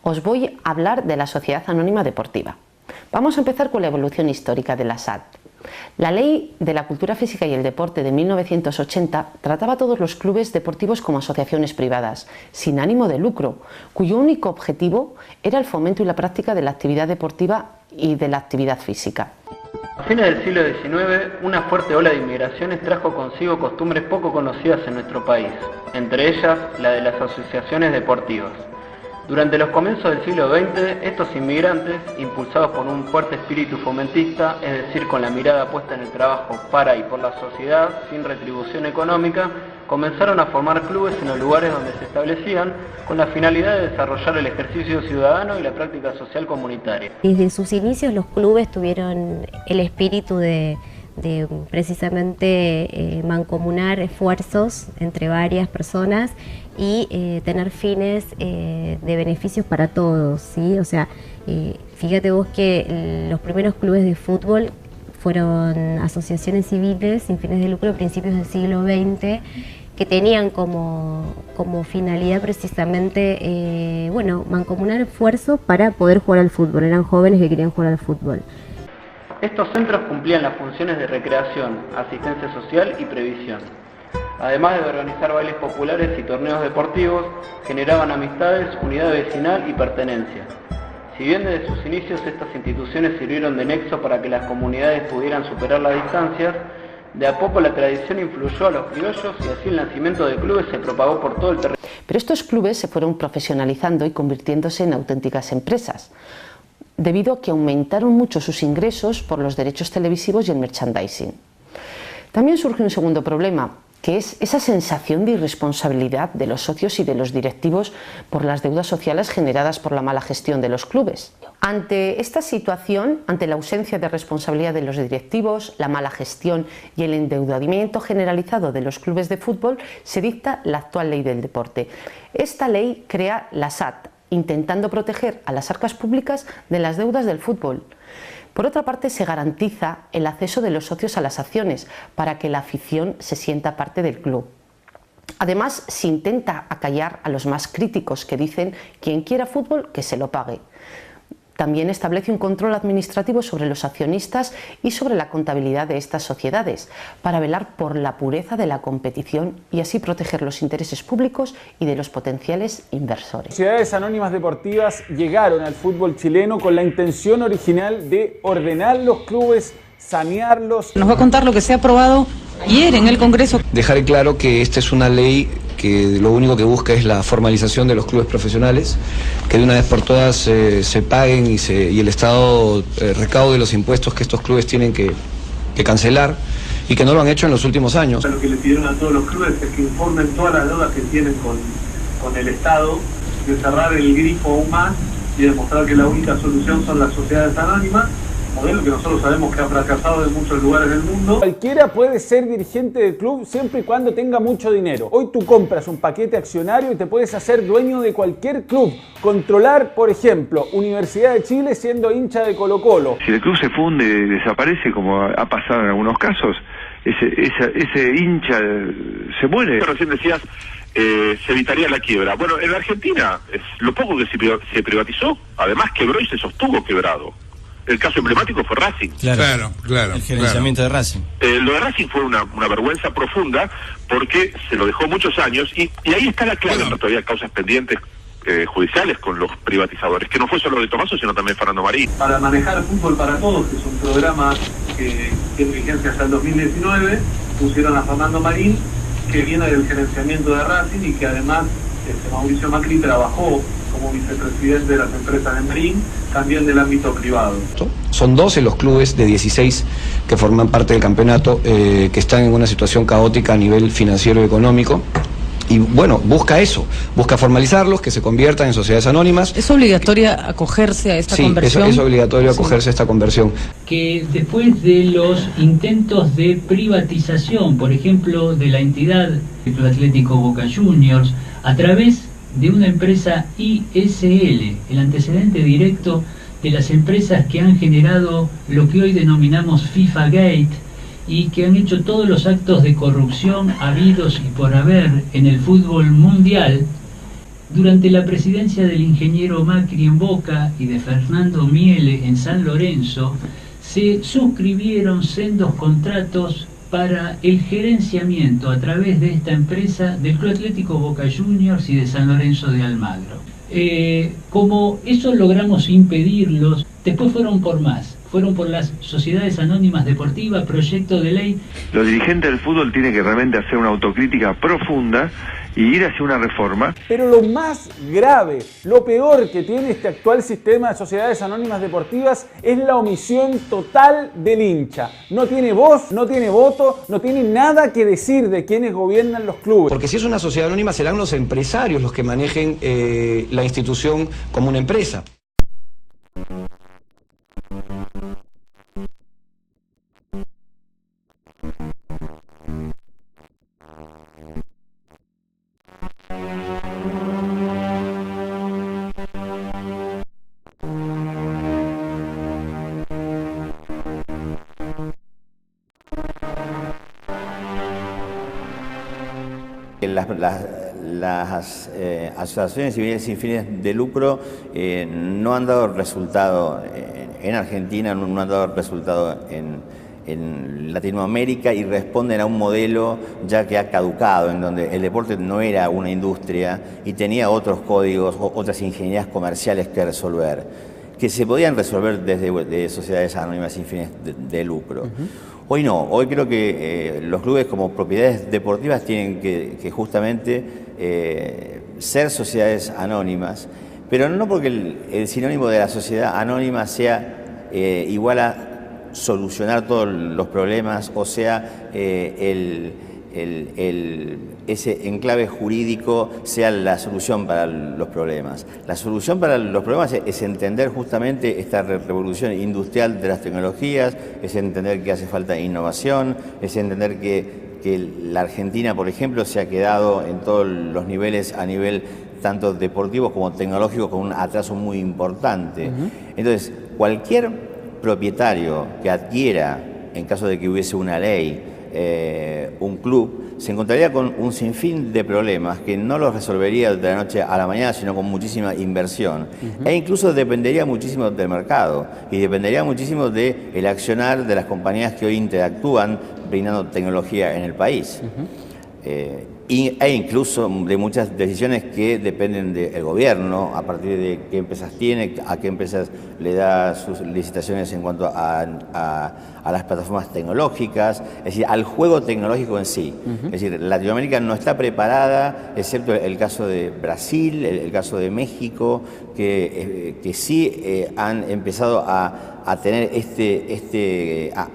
os voy a hablar de la Sociedad Anónima Deportiva. Vamos a empezar con la evolución histórica de la SAD. La Ley de la Cultura Física y el Deporte de 1980 trataba a todos los clubes deportivos como asociaciones privadas, sin ánimo de lucro, cuyo único objetivo era el fomento y la práctica de la actividad deportiva y de la actividad física. A fines del siglo XIX, una fuerte ola de inmigraciones trajo consigo costumbres poco conocidas en nuestro país, entre ellas la de las asociaciones deportivas. Durante los comienzos del siglo XX, estos inmigrantes, impulsados por un fuerte espíritu fomentista, es decir, con la mirada puesta en el trabajo para y por la sociedad, sin retribución económica, comenzaron a formar clubes en los lugares donde se establecían, con la finalidad de desarrollar el ejercicio ciudadano y la práctica social comunitaria. Desde sus inicios los clubes tuvieron el espíritu de precisamente mancomunar esfuerzos entre varias personas y tener fines de beneficios para todos, ¿sí? O sea, fíjate vos que los primeros clubes de fútbol fueron asociaciones civiles sin fines de lucro a principios del siglo XX, que tenían como finalidad precisamente, mancomunar esfuerzos para poder jugar al fútbol. Eran jóvenes que querían jugar al fútbol. Estos centros cumplían las funciones de recreación, asistencia social y previsión. Además de organizar bailes populares y torneos deportivos, generaban amistades, unidad vecinal y pertenencia. Si bien desde sus inicios estas instituciones sirvieron de nexo para que las comunidades pudieran superar las distancias, de a poco la tradición influyó a los criollos y así el nacimiento de clubes se propagó por todo el territorio. Pero estos clubes se fueron profesionalizando y convirtiéndose en auténticas empresas, debido a que aumentaron mucho sus ingresos por los derechos televisivos y el merchandising. También surge un segundo problema, que es esa sensación de irresponsabilidad de los socios y de los directivos por las deudas sociales generadas por la mala gestión de los clubes. Ante esta situación, ante la ausencia de responsabilidad de los directivos, la mala gestión y el endeudamiento generalizado de los clubes de fútbol, se dicta la actual Ley del Deporte. Esta ley crea la SAD, intentando proteger a las arcas públicas de las deudas del fútbol. Por otra parte, se garantiza el acceso de los socios a las acciones para que la afición se sienta parte del club. Además, se intenta acallar a los más críticos que dicen quien quiera fútbol que se lo pague. También establece un control administrativo sobre los accionistas y sobre la contabilidad de estas sociedades, para velar por la pureza de la competición y así proteger los intereses públicos y de los potenciales inversores. Sociedades anónimas deportivas llegaron al fútbol chileno con la intención original de ordenar los clubes, sanearlos. Nos va a contar lo que se ha aprobado ayer en el Congreso. Dejar claro que esta es una ley que lo único que busca es la formalización de los clubes profesionales, que de una vez por todas se paguen y el Estado recaude los impuestos que estos clubes tienen que cancelar y que no lo han hecho en los últimos años. Lo que le pidieron a todos los clubes es que informen todas las deudas que tienen con el Estado, de cerrar el grifo aún más y demostrar que la única solución son las sociedades anónimas, modelo que nosotros sabemos que ha fracasado en muchos lugares del mundo. Cualquiera puede ser dirigente del club siempre y cuando tenga mucho dinero. Hoy tú compras un paquete accionario y te puedes hacer dueño de cualquier club. Controlar, por ejemplo, Universidad de Chile siendo hincha de Colo-Colo. Si el club se funde, desaparece, como ha pasado en algunos casos, ese hincha se muere. Recién decías, se evitaría la quiebra. Bueno, en la Argentina, lo poco que se privatizó, además quebró y se sostuvo quebrado. El caso emblemático fue Racing. Claro. El gerenciamiento de Racing. Lo de Racing fue una vergüenza profunda porque se lo dejó muchos años y ahí está la clave. Bueno, todavía causas pendientes judiciales con los privatizadores, que no fue solo de Tomaso, sino también Fernando Marín. Para manejar Fútbol para Todos, que es un programa que tiene vigencia hasta el 2019, pusieron a Fernando Marín, que viene del gerenciamiento de Racing y que además Mauricio Macri trabajó como vicepresidente de las empresas de Marín, también del ámbito privado. Son 12 los clubes de 16 que forman parte del campeonato, que están en una situación caótica a nivel financiero y económico. Y bueno, busca eso, busca formalizarlos, que se conviertan en sociedades anónimas. ¿Es obligatoria acogerse a esta conversión? Sí, es obligatorio acogerse a esta conversión. Que después de los intentos de privatización, por ejemplo, de la entidad del Club Atlético Boca Juniors, a través de una empresa ISL, el antecedente directo de las empresas que han generado lo que hoy denominamos FIFA Gate, y que han hecho todos los actos de corrupción habidos y por haber en el fútbol mundial, Durante la presidencia del ingeniero Macri en Boca y de Fernando Miele en San Lorenzo, se suscribieron sendos contratos para el gerenciamiento a través de esta empresa del Club Atlético Boca Juniors y de San Lorenzo de Almagro. Como eso logramos impedirlos, después fueron por más. Fueron por las sociedades anónimas deportivas, proyecto de ley. Los dirigentes del fútbol tienen que realmente hacer una autocrítica profunda y ir hacia una reforma. Pero lo más grave, lo peor que tiene este actual sistema de sociedades anónimas deportivas es la omisión total del hincha. No tiene voz, no tiene voto, no tiene nada que decir de quienes gobiernan los clubes. Porque si es una sociedad anónima serán los empresarios los que manejen la institución como una empresa. Las asociaciones civiles sin fines de lucro no han dado resultado en Argentina, no han dado resultado en Latinoamérica y responden a un modelo ya que ha caducado, en donde el deporte no era una industria y tenía otros códigos, otras ingenierías comerciales que resolver, que se podían resolver desde sociedades anónimas sin fines de lucro. Hoy no, hoy creo que los clubes como propiedades deportivas tienen que justamente ser sociedades anónimas, pero no porque el sinónimo de la sociedad anónima sea igual a solucionar todos los problemas, o sea, ese enclave jurídico sea la solución para los problemas. La solución para los problemas es entender justamente esta revolución industrial de las tecnologías, es entender que hace falta innovación, es entender que la Argentina, por ejemplo, se ha quedado en todos los niveles, a nivel tanto deportivo como tecnológico, con un atraso muy importante. Entonces, cualquier propietario que adquiera, en caso de que hubiese una ley, un club, se encontraría con un sinfín de problemas que no los resolvería de la noche a la mañana, sino con muchísima inversión. E incluso dependería muchísimo del mercado y dependería muchísimo del accionar de las compañías que hoy interactúan brindando tecnología en el país. E incluso de muchas decisiones que dependen del gobierno, a partir de qué empresas tiene, a qué empresas le da sus licitaciones en cuanto a las plataformas tecnológicas, es decir, al juego tecnológico en sí. Es decir, Latinoamérica no está preparada, excepto el caso de Brasil, el caso de México, que sí han empezado a tener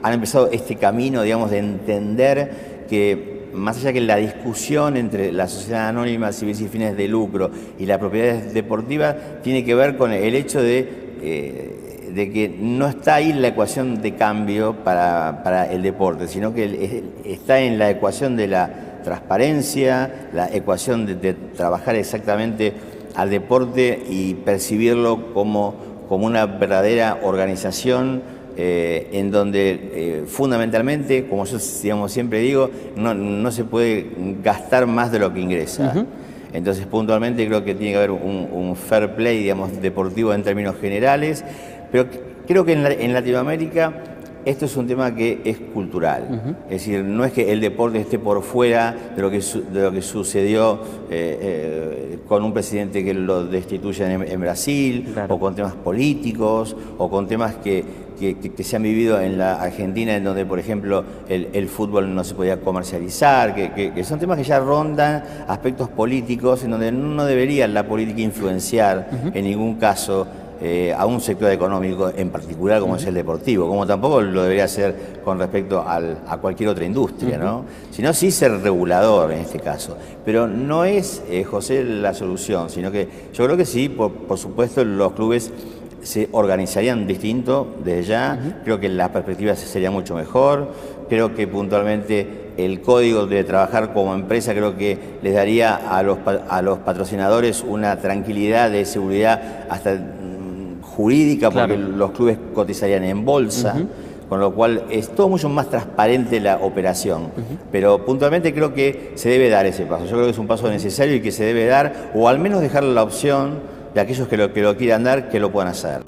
han empezado este camino, digamos, de entender que más allá que la discusión entre la sociedad anónima civil sin fines de lucro y la propiedad deportiva tiene que ver con el hecho de que no está ahí la ecuación de cambio para el deporte, sino que está en la ecuación de la transparencia, la ecuación de trabajar exactamente al deporte y percibirlo como una verdadera organización, en donde fundamentalmente, como yo siempre digo, no se puede gastar más de lo que ingresa. Entonces, puntualmente creo que tiene que haber un fair play, digamos, deportivo en términos generales, pero creo que en Latinoamérica esto es un tema que es cultural. Es decir, no es que el deporte esté por fuera de lo que sucedió con un presidente que lo destituyen en Brasil, o con temas políticos, o con temas que se han vivido en la Argentina, en donde, por ejemplo, el fútbol no se podía comercializar, que son temas que ya rondan aspectos políticos, en donde no debería la política influenciar en ningún caso a un sector económico en particular como es el deportivo, como tampoco lo debería hacer con respecto a cualquier otra industria, ¿no? Sino sí ser regulador en este caso. Pero no es, José, la solución, sino que yo creo que sí, por supuesto, los clubes se organizarían distinto desde ya. Creo que la perspectiva sería mucho mejor. Creo que puntualmente el código de trabajar como empresa creo que les daría a los patrocinadores una tranquilidad de seguridad hasta jurídica, porque los clubes cotizarían en bolsa, con lo cual es todo mucho más transparente la operación. Pero puntualmente creo que se debe dar ese paso. Yo creo que es un paso necesario y que se debe dar, o al menos dejar la opción de aquellos que lo quieran dar, que lo puedan hacer.